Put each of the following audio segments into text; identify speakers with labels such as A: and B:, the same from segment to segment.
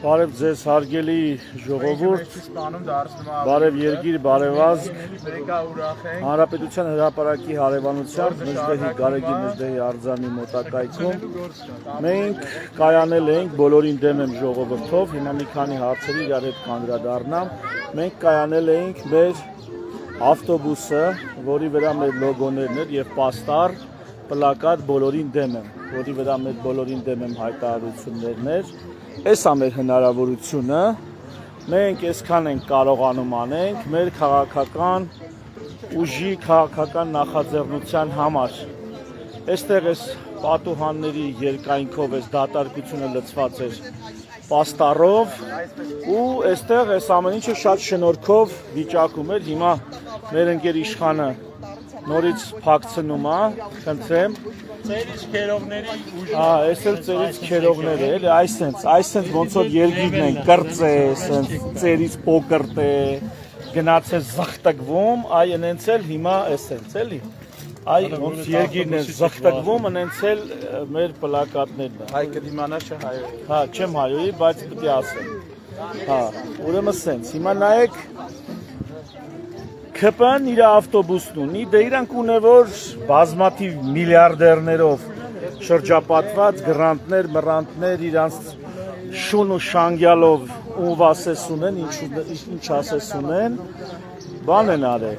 A: Բարև ձեզ հարգելի ժողովուրդ, բարև երկիր, բարև ազգ, Հանրապետության հրապարակի հարևանությամբ Մեջդեհի Գարեգի Մեջդեհի արձանի մոտակայքում մենք կայանել ենք բոլորին դեմ եմ ժողովրդով, հիմա մի քանի հարցերի իրար հետ կանդրադառնամ, մենք կայանել ենք մեր ավտոբուսը, որի վրա մեր լոգոներն էր եւ պաստառ պլակատ բոլորին դեմ եմ, որի վրա մեր բոլորին դեմ եմ հայտարարություններն էր, այս է մեր հնարավորությունը, մենք այսքան ենք կարողանում անենք մեր քաղաքական ուժի քաղաքական նախաձեռնության համար։ Այստեղ այս պատուհանների երկայնքով այս դատարկությունը լցված էր պաստառով ու այստեղ այս ամեն ինչը շատ շնորհքով վիճակում էր, հիմա մեր ընկեր իշխանը նորից փակցնում է, խնդրեմ։ Ծերից քերողների ուժը։ Այս էլ ծերից քերողներ է, էլի, այսենց ոնց որ երկիրն են կրծե, այսենց ծերից փոկրտ է, գնացել զղտկվում, այ այնց էլ հիմա այսենց, էլի։ Այ ոնց երկիրն է զղտկվում, այնց էլ մեր պլակատներն են։ Հայ կդիմանա չէ հայոյի։ Հա, չեմ հայոյի, բայց պետք է ասեմ։ Հա, ուրեմն սենց, հիմա նայեք ԿՊ-ն իր ավտոբուսն ունի, դե իրանք ունե որ բազմաթիվ միլիարդերներով շրջապատված գրանտներ, մռանտներ, իրանց շուն ու շանգյալով ով ասես ունեն, ինչ ասես ունեն, բան են արել։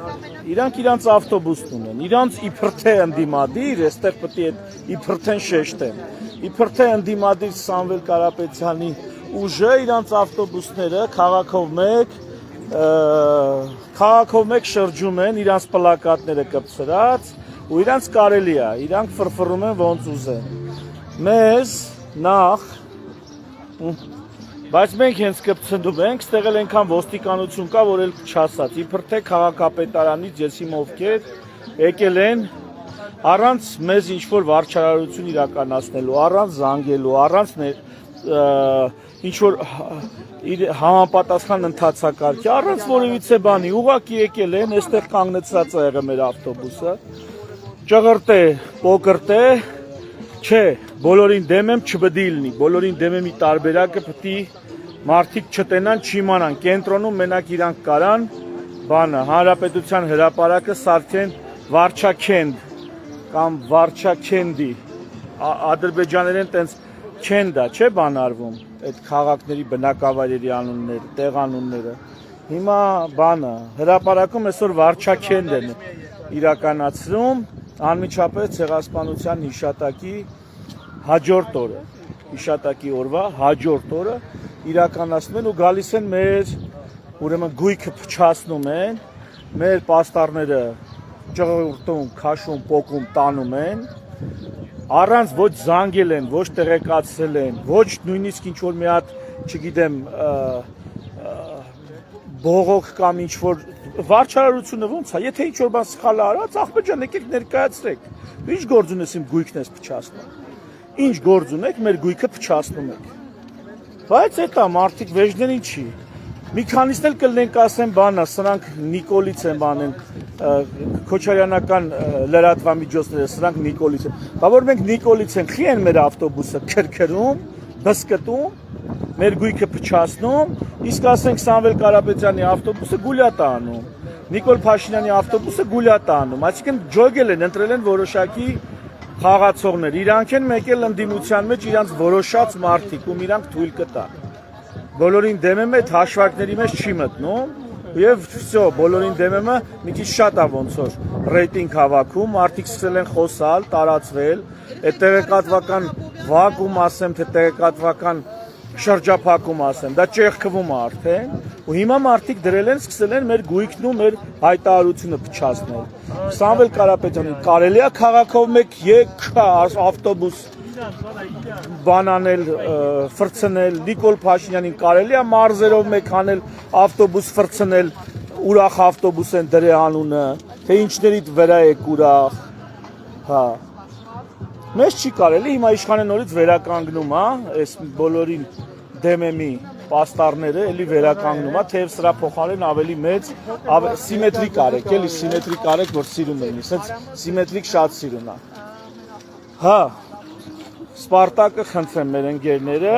A: Իրանք իրանց ավտոբուսն ունեն, իրանց իբրթե ընդդիմադիր, այստեղ պետք է իբրթեն շեշտեն։ Իբրթե ընդդիմադիր Սամվել Կարապետյանի ուժը իրանց ավտոբուսները քաղաքով մեկ շրջում են, իրանց պլակատները կպցրած ու իրանց կարելի է, իրանք ֆրֆռում են ոնց ուզեն։ Մեզ նախ, բայց մենք հենց կպցնում ենք, ստեղ էլ ենքան ոստիկանություն կա, որ էլ չասած, իբրթե քաղաքապետարանից ես իմ ովքեր եկել են առանց մեզ ինչ-որ վարչարարություն իրականացնելու, առանց զանգելու, առանց ինչ-որ համապատասխան ընթացակարգի, առանց որևիցե բանի, ուղղակի եկել են, այստեղ կանգնեցած է եղել մեր ավտոբուսը, ճղրտ է, պոկրտ է, չէ, բոլորին դեմ եմ չպետք է լինի, բոլորին դեմ եմ ի տարբերակը պետք է մարդիկ չտենան, չիմանան, կենտրոնում մենակ իրանք կարան, բանը, Հանրապետության հրապարակը սարքեն վարչաքենդ կամ վարչաքենդի, ադրբեջաներեն տենց չենդա, չէ բան արվում, այդ քաղաքների բնակավայրերի անունները, տեղանունները, հիմա բանը, հրապարակում այսօր վարչաքենդ են իրականացնում, անմիջապես ցեղասպանության հիշատակի հաջորդ օրը, հիշատակի օրվա հաջորդ օրը իրականացնում են ու գալիս են մեր, ուրեմն գույքը փչացնում են, մեր պաստառները ճղրտում, քաշում, պոկում, տանում են, առանց ոչ զանգել են, ոչ տեղեկացրել են, ոչ նույնիսկ ինչ-որ մի հատ, չգիտեմ, բողոք կամ ինչ-որ վարչարարությունը ոնց է, եթե ինչ-որ բան սխալ արած, աղբեջան եկեք ներկայացրեք, ինչ գործ ունես իմ գույքն ես փչացնում, ինչ գործ ունեք, մեր գույքը փչացնում եք, բայց էտա մարդիկ վեժներին չի, մի քանիսն էլ կլնենք ասեն բանա, սրանք Նիկոլից են բանեն, քոչարյանական լրատվամիջոցները, սրանք Նիկոլից են, բա որ մենք Նիկոլից ենք, խի են մեր ավտոբուսը քրքրում, բսկտում, մեր գույքը փչացնում, իսկ ասենք Սամվել Կարապետյանի ավտոբուսը գուլյատ է անում, Նիկոլ Փաշինյանի ավտոբուսը գուլյատ է անում, այսինքն ջոգել են, ընտրել են որոշակի խաղացողներ, իրանք են եկել ընդդիմության մեջ իրանք որոշած մարդիկ, ում իրանք թույլ կտան։ Բոլորին դեմ եմ այդ հաշվարկների մեջ չի մտնում եւ վсё, բոլորին դեմ եմ մի քիչ շատ է ոնց որ ռեյտինգ հավաքում, մարդիկ սկսել են խոսալ, տարածվել, այդ տեղեկատվական վակուում ասեմ, թե տեղեկատվական շրջափակում ասեմ, դա ճեղքվում է արդեն ու հիմա մարդիկ դրել են, սկսել են մեր գույքն ու մեր հայտարարությունը փչացնել։ Սամվել Կարապետյանին կարելի է քաղաքով մեկ ավտոբուս բանանել, ֆրցնել, Նիկոլ Փաշինյանին կարելի է մարզերով մեկ անել, ավտոբուս ֆրցնել, ուրախ ավտոբուս են դրե անունը, թե ինչներիդ վրա եք ուրախ, հա, մեզ չի կարելի, հիմա իշխանը նորից վերականգնում, այս բոլորին դեմեմի պաստառները, էլի վերականգնում, թեև սրա փոխարեն ավելի մեծ, սիմետրիկ արեք, էլի սիմետրիկ արեք, որ սիրում են, սենց սիմետրիկ շատ սիրում է, հա, Սպարտակը խնդրեմ մեր ընկերները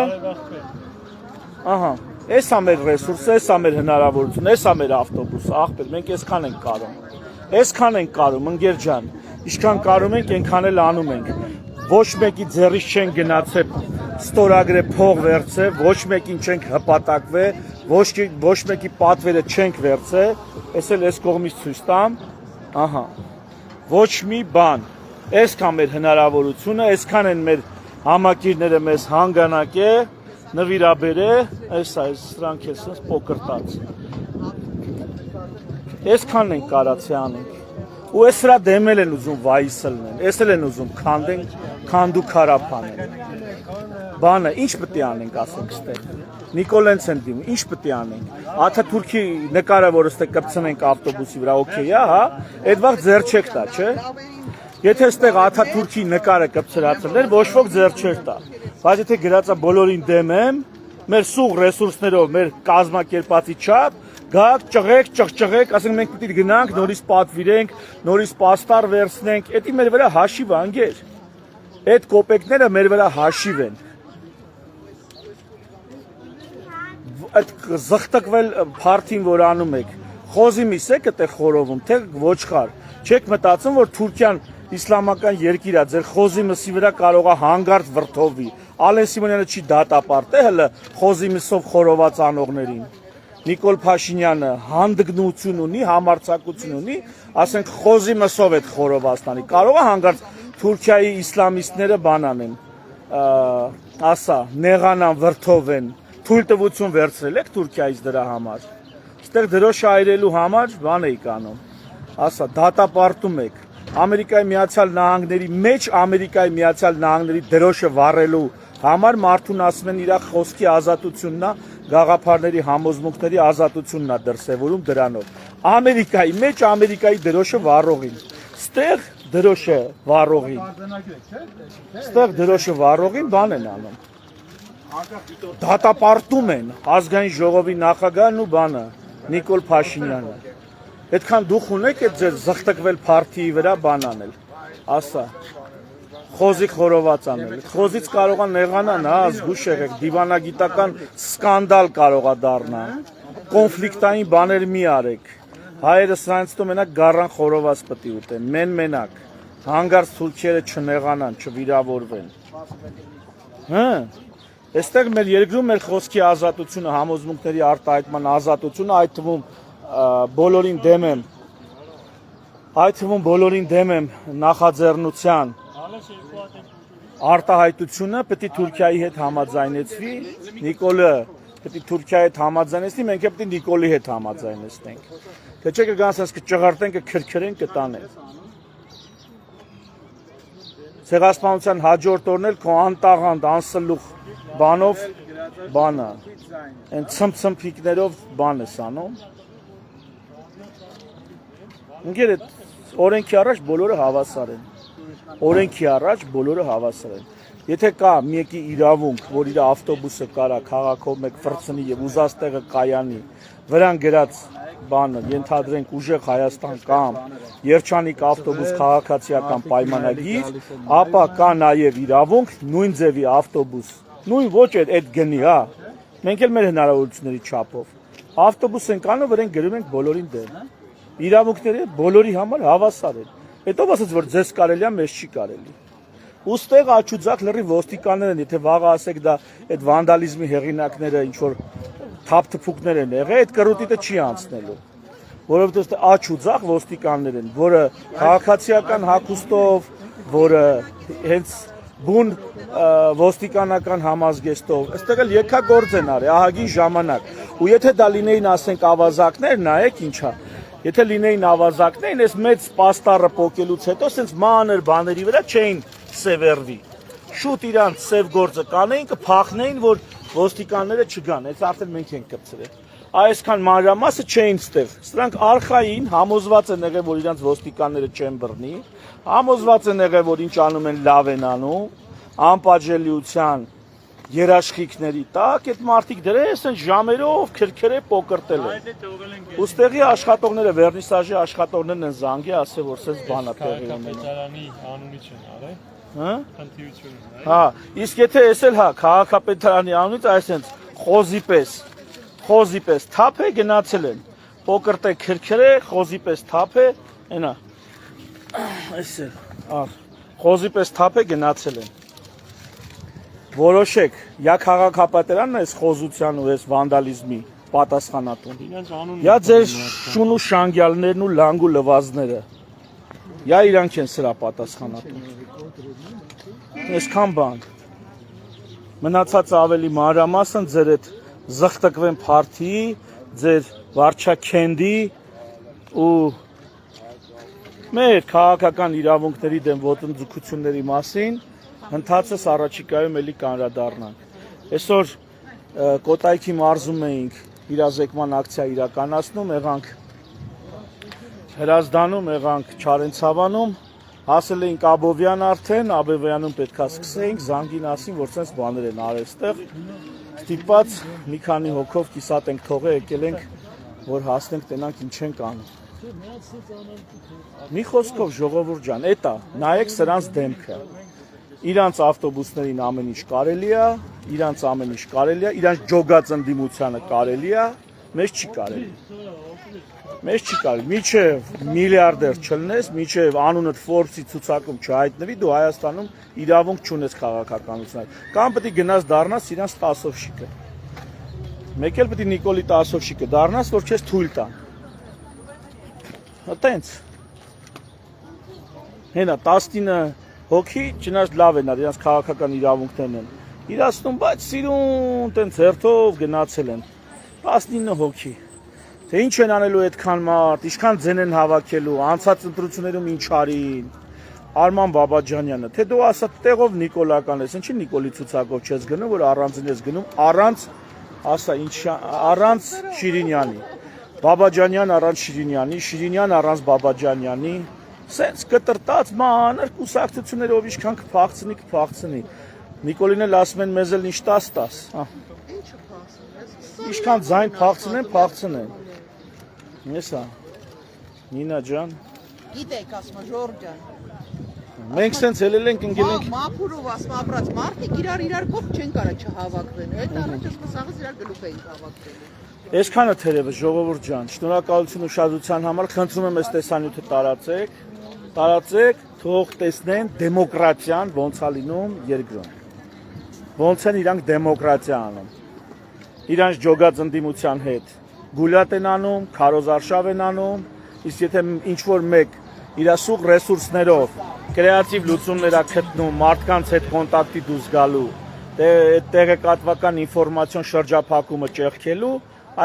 A: Ահա, այս է մեր ռեսուրսը, այս է մեր հնարավորությունը, այս է մեր ավտոբուսը, աղբեր, մենք այսքան ենք կարում։ Այսքան ենք կարում, ընկեր ջան, ինչքան կարում ենք, այնքան էլ անում ենք։ Ոչ մեկի ձեռից չեն գնացել ստորագրե փող վերցե, ոչ մեկին չենք հպատակվե, ոչ մեկի պատվերը չենք վերցե, այս էլ այս կողմից ցույց տամ, ահա, ոչ մի բան, այսքան մեր հնարավորությունը, այսքան են մեր համակիրները մեզ հանգանակ է, նվիրաբեր է, սրանք է սենց պոկրտած, այսքան ենք կարացի անենք, ու այս սրա դեմել են ուզում վայիսլնեն, այս էլ են ուզում քանդու քարապանեն, բանը, ինչ պտի անենք ասենք ստեղ, Նիկոլենց են դիմում, ինչ պտի անենք, Աթաթուրքի նկարը, որ ստեղ կպցնենք ավտոբուսի վրա, օքեյ է, հա, այդ վաղ ձեր չեք տա, չէ, եթե ստեղ Աթաթուրքի նկարը կպցրացներ, ոչ ոք ձեր չեք տա, բայց եթե գրածա բոլորին դեմ եմ, մեր սուղ ռեսուրսներով, մեր կազմակերպածի չափ, գաք, ճղեք, ճղճղեք, ասենք մենք պիտի գնանք, նորից պատվիրենք, նորից պաստար վերցնենք, էդի մեր վրա հաշիվ անգեր, այդ կոպեկները մեր վրա հաշիվ են, այդ զղտկվել փարթին, որ անում եք, խոզի միս եք էդ է խորովում, թե ոչխար, չեք մտածում, որ Թուրքիան իսլամական երկիր է, ձեր խոզի մսի վրա կարող է հանգարտ վրդովի, Ալեն Սիմոնյանը չի դատապարտե հլը խոզի մսով խորոված անողներին, Նիկոլ Փաշինյանը հանդգնություն ունի, համարձակություն ունի, ասենք խոզի մսով այդ խորովածնանի, կարող է հանգարտ Թուրքիայի իսլամիստները բան անեն, ասա, նեղանան, վրդովեն, թույլտվություն վերցրել եք Թուրքիայից դրա համար, ստեղ դրոշը այրելու համար բան էիք անում, ասա, դատապարտում եք, Ամերիկայի Միացյալ Նահանգների մեջ Ամերիկայի Միացյալ Նահանգների դրոշը վառելու համար մարդուն ասում են իր խոսքի ազատությունն է, գաղափարների համոզմունքների ազատությունն է դրսևորում դրանով։ Ամերիկայի մեջ Ամերիկայի դրոշը վառողին, ստեղ դրոշը վառողին բան են անում։ Դատապարտում են ազգային ժողովի նախագահն ու բանը Նիկոլ Փաշինյանը։ Այդքան դուխ ունեք այդ ձեր զղտկվել փարթիի վրա բան անել, ասա, խոզի խորոված անել, խոզից կարող է նեղանան, հա, զգուշ եղեք, դիվանագիտական սկանդալ կարող է դառնա, կոնֆլիկտային բաներ մի արեք, հայերը սրանց տո մենակ գառան խորոված պտի ուտեն, մենակ, հանգարց թուրքերը չնեղանան, չվիրավորվեն, հը, այստեղ մեր երկրում մեր խոսքի ազատությունը, համոզմունքների արտահայտման ազատությունը, այդ թվում բոլորին դեմ եմ նախաձեռնության արտահայտությունը պետք է Թուրքիայի հետ համաձայնեցվի, Նիկոլը պետք է Թուրքիայի հետ համաձայնեցնի, մենք պետք է Նիկոլի հետ համաձայնեցնենք, թե չէ կգանք ասես կճղարտենք, կքրքրենք, կտանենք։ Ցեղասպանության հաջորդ օրն էլ քո անտաղանդ, անսլուխ բանով բանը, այն ցմփիկներով բան ես անում։ Ընկեր այդ օրենքի առաջ բոլորը հավասար են։ Օրենքի առաջ բոլորը հավասար են։ Եթե կա մեկի իրավունք, որ իր ավտոբուսը կարա քաղաքով մեկ վրցնի եւ ուզած տեղը կայանի, վրան գրած բանը ենթադրենք ուժեղ Հայաստան կամ երջանիկ ավտոբուս քաղաքացիական պայմանագիր, ապա կա նաեւ իրավունք նույն ձևի ավտոբուս, նույն ոչ այդ գնի, հա։ Մենք էլ մեր հնարավորությունների չափով ավտոբուս ենք անում, վրան գրում ենք բոլորին դեմ։ Իրավունքները բոլորի համար հավասար են։ Հետո ասած որ ձեզ կարելի է, մեզ չի կարելի։ Ուստեղ աչուձակ լրի ոստիկաններ են, եթե վաղը ասեք դա այդ վանդալիզմի հեղինակները ինչ որ թափթփուկներ են եղել, այդ կռուտիտը չի անցնելու, որովհետեւ աչուձակ ոստիկաններ են, որը քաղաքացիական հագուստով, որը հենց բուն ոստիկանական համազգեստով, այստեղ էլ եկագործ են արել ահագին ժամանակ, ու եթե դա լինեին ասենք ավազակներ, նայեք ինչա, եթե լինեին ավազակներին, այս մեծ պաստառը պոկելուց հետո սենց մանր բաների վրա չէին սևեռվի, շուտ իրանց սև գործը կանեին, կփախնեին, որ ոստիկանները չգան, այս արդեն մենք ենք կպցրել, այսքան մանրամասը չէին ստեղ, սրանք արխային, համոզված են եղել, որ իրանց ոստիկանները չեն բռնի, համոզված են եղել, որ ինչ անում են լավ են անում, անպատժելիության երաշխիքների տակ, այդ մարդիկ դրես են ժամերով քրքրե պոկրտել են։ Ուստեղի աշխատողները, վերնիսաժի աշխատողներն են զանգի, ասել, որ սենց բան է տեղի ունենում։ Անունից են արել։ Հա? Հա, իսկ եթե էս էլ հա, քաղաքապետարանի անունից այսենց խոզի պես թափ է գնացել են, պոկրտե քրքր է, խոզի պես թափ է, այնա, խոզի պես թափ է գնացել են, որոշեք, յա քաղաքապետարանն է այս խոզության ու այս վանդալիզմի պատասխանատուն, յա ձեր շուն ու շանգյալներն ու լանգ ու լվազները, յա իրանք են սրա պատասխանատուն, այսքան բան, մնացած ավելի մանրամասն ձեր այդ զղտկվեն փարթի, ձեր վարչաքենդի ու մեր քաղաքական իրավունքների դեմ ոտնձգությունների մասին ընթացս առաջիկայում էլի կանրադառնանք։ Այսօր Կոտայքի մարզում էինք իրազեկման ակցիա իրականացնում, եղանք Հրազդանում, եղանք Չարենցավանում, հասել էինք Աբովյան արդեն, Աբովյանում պետքա սկսեինք, զանգին ասին, որ սենց բաներ են արել ստեղ, ստիպված մի քանի հոգով կիսատ ենք թողել, եկել ենք, որ հասնենք տենանք ինչ ենք անում։ Մի խոսքով ժողովուրդ ջան, էտա, նայեք սրանց դեմքը, իրանց ավտոբուսներին ամեն ինչ կարելի է, իրանց ջոգած ընդդիմությանը կարելի է, մեզ չի կարելի։ Մեզ չի կարելի, միչև միլիարդեր չլնես, միչև անունդ Forbes-ի ցուցակում չհայտնվի, դու Հայաստանում իրավունք չունես քաղաքականության։ Կամ պետք է գնաս դառնաս իրանց տասովշիկը։ Մեկ էլ պետք է Նիկոլի տասովշիկը դառնաս, որ քեզ թույլ տան։ Այտենց։ Հենա 19 հոգի, չնայած լավ են, իրանց քաղաքական իրավունքներն են։ Իրացնում, բայց սիրուն տենց հերթով գնացել են։ 19 հոգի։ Թե ինչ են անելու այդքան մարդ, ինչքան ձեն են հավաքելու, անցած ընտրություններում ինչ արին, Արման Բաբաջանյանը, թե դու ասա տեղով Նիկոլական ես, ինչի Նիկոլի ցուցակով չես գնում, որ առանձին ես գնում, առանց Շիրինյանի, Բաբաջանյան առանց Շիրինյանի, Շիրինյան առանց Բաբաջանյանի, սենց կտրտած մանր կուսակցություններով ինչքան կփախցնի, Նիկոլին էլ ասում են մեզ էլ ինչ 10-10, ինչքան ձայն փախցնեն, Եսա, Նինա ջան։
B: Գիտեք, ասում եմ, Ժորժ ջան։
A: Մենք սենց ելել ենք ընկել ենք։
B: Մափուրով ասում ապրած մարդիկ իրար կողք չեն կարա չհավաքվեն։ Այդ առաջ ասած իրար գլուխ էին հավաքվելու։
A: Այսքանը թերևս ժողովուրդ ջան, շնորհակալություն ուշադրության համար, խնդրում եմ այս տեսանյութը տարածեք, թող տեսնեն դեմոկրատիան ոնց է լինում երկրում։ Ոնց են իրանք դեմոկրատիա անում։ Իրանց ջոգած ընդդիմության հետ գուլատ են անում, քարոզարշավ են անում, իսկ եթե ինչ-որ մեկ իր սուղ ռեսուրսներով կրեատիվ լուծումներ է գտնում մարդկանց հետ կոնտակտի դուրս գալու, տեղեկատվական ինֆորմացիոն շրջափակումը ճեղքելու,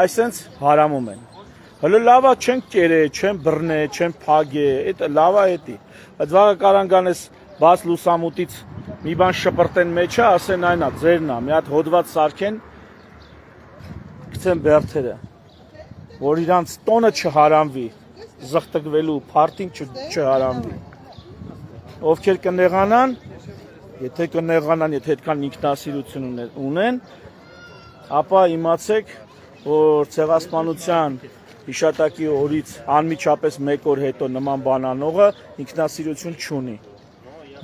A: այսենց հարամում են։ Հələ լավա չեն կերե, չեն բռնե, չեն փագե, այդ լավա էտի։ Այդ վաղը կարան գանես բաց լուսամուտից մի բան շպրտեն մեջը, ասեն այնա, ձերն է, մի հատ հոդված սարքեն, գցեն բերդերը, որ իրանց տոնը չհարանվի, զղտկվելու փարթին չհարանվի։ Ովքեր կնեղանան, եթե այդքան ինքնասիրություն ունեն, ապա իմացեք, որ ցեղասպանության հիշատակի օրից անմիջապես 1 օր հետո նման բան անողը ինքնասիրություն չունի։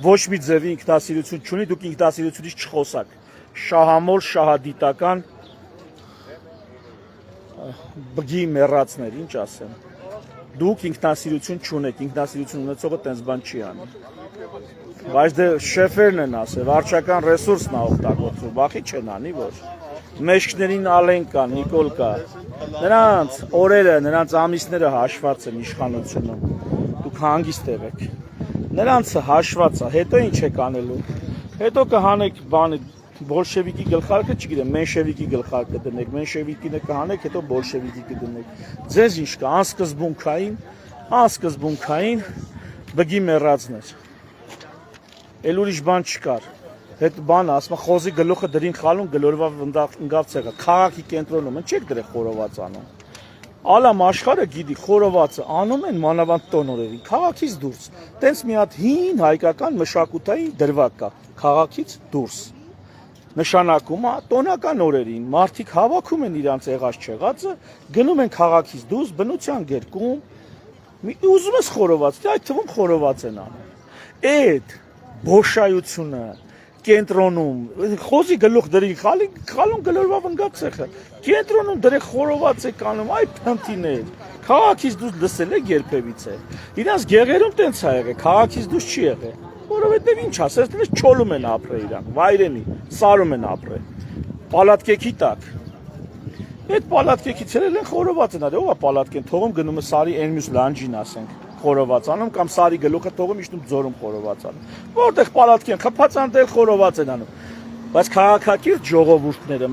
A: Ոչ մի ձևի ինքնասիրություն չունի, դուք ինքնասիրությունից չխոսաք։ Շահամոլ, շահադիտական բգի մեռածներ, ինչ ասեմ։ Դուք ինքնասիրություն չունեք, ինքնասիրություն ունեցողը տենց բան չի անի։ Բայց դե շեֆերն են ասել, վարչական ռեսուրսն է օգտագործում, բախի չեն անի, որ մեջքներին Ալեն կա, Նիկոլ կա։ Նրանց օրերը, նրանց ամիսները հաշված են իշխանությունում։ Դուք հանգիստ եղեք։ Նրանցը հաշված է, հետո ինչ եք անելու։ Հետո կհանեք բանը բոլշևիկի գլխարկը, չգիտեմ, մենշևիկի գլխարկը դնեք, մենշևիկինը կհանեք, հետո բոլշևիկի կդնեք։ Ձեզ ինչ կա, անսկզբունքային բգի մեռածներ։ Էլ ուրիշ բան չկար։ Հետ բանը ասում է խոզի գլուխը դրին խալուն գլորվա ընկավ ցեղը։ Քաղաքի կենտրոնում են չեք դրե խորոված անում։ Ալամ աշխարհը գիտի խորովածը անում են մանավանդ տոնորերին, քաղաքից դուրս։ Տենց մի հատ հին հայկական մշակութային դրվագ կա, քաղաքից դուրս։ Նշանակում է տոնական օրերին մարդիկ հավաքում են իրանց եղած չեղածը, գնում են քաղաքից դուրս, բնության գերկում, ուզում ես խորոված, այդ թվում խորոված են անում։ Այդ բոշայությունը, կենտրոնում խոզի գլուխ դրի խալուն գլորվա վնգացեխը կենտրոնում դրեք խորոված է կանում այ փնտիներ քաղաքից դուրս լսել եք երբևիցե իրանց գեղերում տենց ա եղել քաղաքից դուրս չի եղել որովհետև ինչ ասես դες չոլում են ապրել իրանք վայրենի սարում են ապրել պալատկեքի տակ այդ պալատկեքից էլ են խորոված են արել ով է պալատկեն թողում գնում է սարի այն մյուս լանջին ասենք խորոված անում կամ սարի գլուխը թողում իջնում ձորում խորոված անում որտեղ պալատկեն խփած ան դել խորոված են անում բայց քաղաքակիրթ ժողովուրդները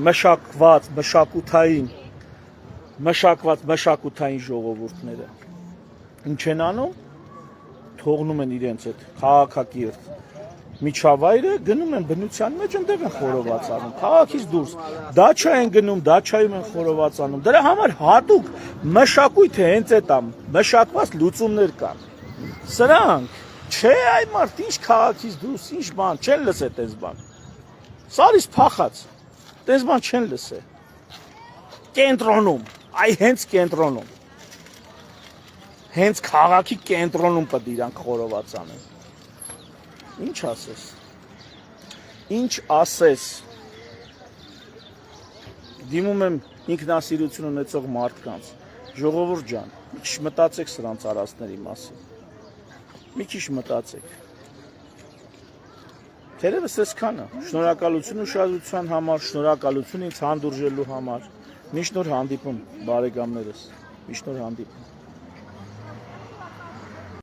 A: մշակված մշակութային ժողովուրդները ինչ են անում թողնում են իրենց այդ քաղաքակիրթ միջավայրը գնում են բնության մեջ այնտեղ են խորոված անում քաղաքից դուրս դաչա են գնում դաչայում են խորոված անում դրա համար հատուկ մշակույթը հենց այդ է մշակված լուծումներ կան սրանք չէ այ մարդ ինչ քաղաքից դուրս ինչ բան չեն լսել տես բան սարից փախած տես բան չեն լսել կենտրոնում այ հենց կենտրոնում հենց քաղաքի կենտրոնում պետք է իրանք խորոված անեն Ինչ ասես Ինչ ասես Դիմում եմ ինքնասիրություն ունեցող մարդկանց ժողովուրդ ջան մի քիչ մտածեք սրանց արածների մասին մի քիչ մտածեք Թերևս այսքանը շնորհակալություն ուշադրության համար շնորհակալություն ինձ հանդուրժելու համար մի շնորհ հանդիպում բարեկամներս մի շնորհ հանդիպում